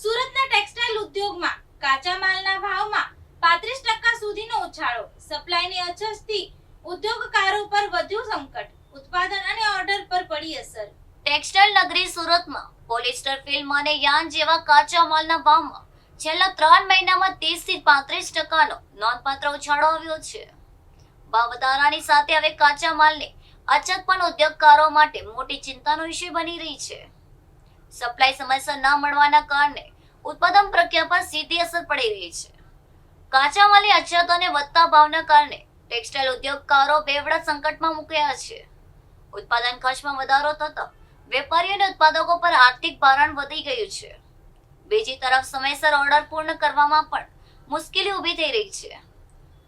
સુરતના ટેક્સટાઇલ ઉદ્યોગમાં કાચા માલના ભાવમાં 35% સુધીનો ઉછાળો. સપ્લાયની અછતથી ઉદ્યોગકારો પર વધ્યું સંકટ. ઉત્પાદન અને ઓર્ડર પર પડી અસર. ટેક્સટાઇલ નગરી સુરતમાં પોલિસ્ટર ફિલ્મ અને યાર્ન જેવા કાચા માલના ભાવમાં છેલ્લા 3 મહિનામાં 30 થી 35%નો નોંધપાત્ર ઉછાળો આવ્યો છે. ભાવ વધારાની સાથે હવે કાચા માલની અછત પણ ઉદ્યોગકારો માટે મોટી ચિંતાનો વિષય બની રહી છે. સપ્લાય સમયસર ન મળવાના કારણે ઉત્પાદન પ્રક્રિયા પર સીધી અસર પડી રહી છે. કાચા માલની અછત અને વધતા ભાવના કારણે ટેક્સટાઇલ ઉદ્યોગકારો બેવડા સંકટમાં મુકાયા છે. ઉત્પાદન ખર્ચમાં વધારો થતા વેપારીઓ અને ઉત્પાદકો પર આર્થિક ભારણ વધી ગયું છે. બીજી તરફ સમયસર ઓર્ડર પૂર્ણ કરવામાં પણ મુશ્કેલી ઊભી થઈ રહી છે.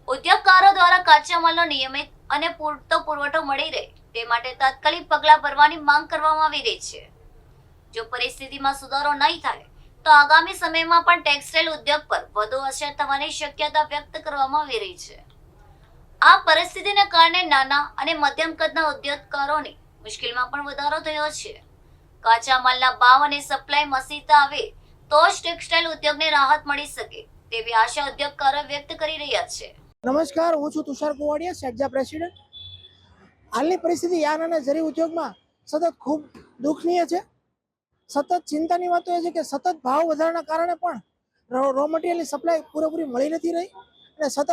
ઉદ્યોગકારો દ્વારા કાચા માલનો નિયમિત અને પૂરતો પુરવઠો મળી રહે તે માટે તાત્કાલિક પગલાં ભરવાની માંગ કરવામાં આવી રહી છે. જો પરિસ્થિતિમાં સુધારો નહીં થાય તો આગામી સમયમાં પણ ટેક્સટાઇલ ઉદ્યોગ પર વધુ અસર થવાની શક્યતા વ્યક્ત કરવામાં આવી રહી છે. આ પરિસ્થિતિને કારણે નાના અને મધ્યમ કદના ઉદ્યોગકારોની મુશ્કેલીમાં પણ વધારો થયો છે. કાચા માલના ભાવ અને સપ્લાય મસીતા આવે તો જ ટેક્સટાઇલ ઉદ્યોગને રાહત મળી શકે તેવી આશા ઉદ્યોગકારો વ્યક્ત કરી રહ્યા છે. નમસ્કાર, હું છું તુષાર કુવાડિયા, સેટજા પ્રેસિડેન્ટ. હાલની પરિસ્થિતિ યાર્ન અને ઝરી ઉદ્યોગમાં સતત ખૂબ દુઃખનીય છે. સતત ચિંતાની વાત એ છે કે સતત ભાવ વધારાના કારણે પણ રો મટીરિયલની સપ્લાય પૂરેપૂરી મળી નથી રહી અને સતત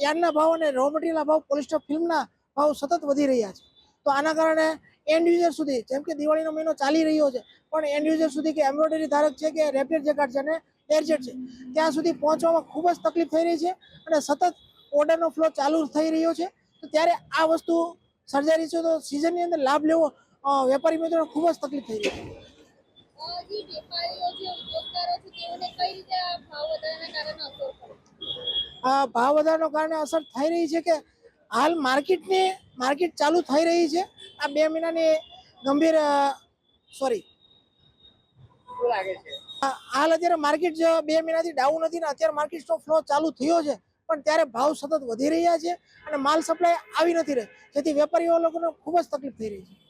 યાર્નના ભાવ અને રો મટીરિયલના ભાવ, પોલિસ્ટર ફિલ્મના ભાવ સતત વધી રહ્યા છે. તો આના કારણે એન્ડ યુઝર સુધી, જેમ કે દિવાળીનો મહિનો ચાલી રહ્યો છે, પણ એન્ડ યુઝર સુધી કે એમ્બ્રોઇડરી ધારક છે કે રેપિયર જેકાર્ડ છે અને એરજેટ છે ત્યાં સુધી પહોંચવામાં ખૂબ જ તકલીફ થઈ રહી છે અને સતત ઓર્ડરનો ફ્લો ચાલુ થઈ રહ્યો છે. તો ત્યારે આ વસ્તુ સર્જાઈ રહી છે તો સિઝનની અંદર લાભ લેવો વેપારી મિત્રોને ખૂબ જ તકલીફ થઈ રહી છે. આ ભાવ વધારાના કારણે અસર થઈ રહી છે કે હાલ માર્કેટ ચાલુ થઈ રહી છે. આ 2 મહિનાની ગંભીર હાલ અત્યારે માર્કેટ 2 મહિનાથી ડાઉન હતી ને અત્યારે માર્કેટનો ફ્લો ચાલુ થયો છે, પણ ત્યારે ભાવ સતત વધી રહ્યા છે અને માલ સપ્લાય આવી નથી રહી, જેથી વેપારીઓ લોકોને ખૂબ જ તકલીફ થઈ રહી છે.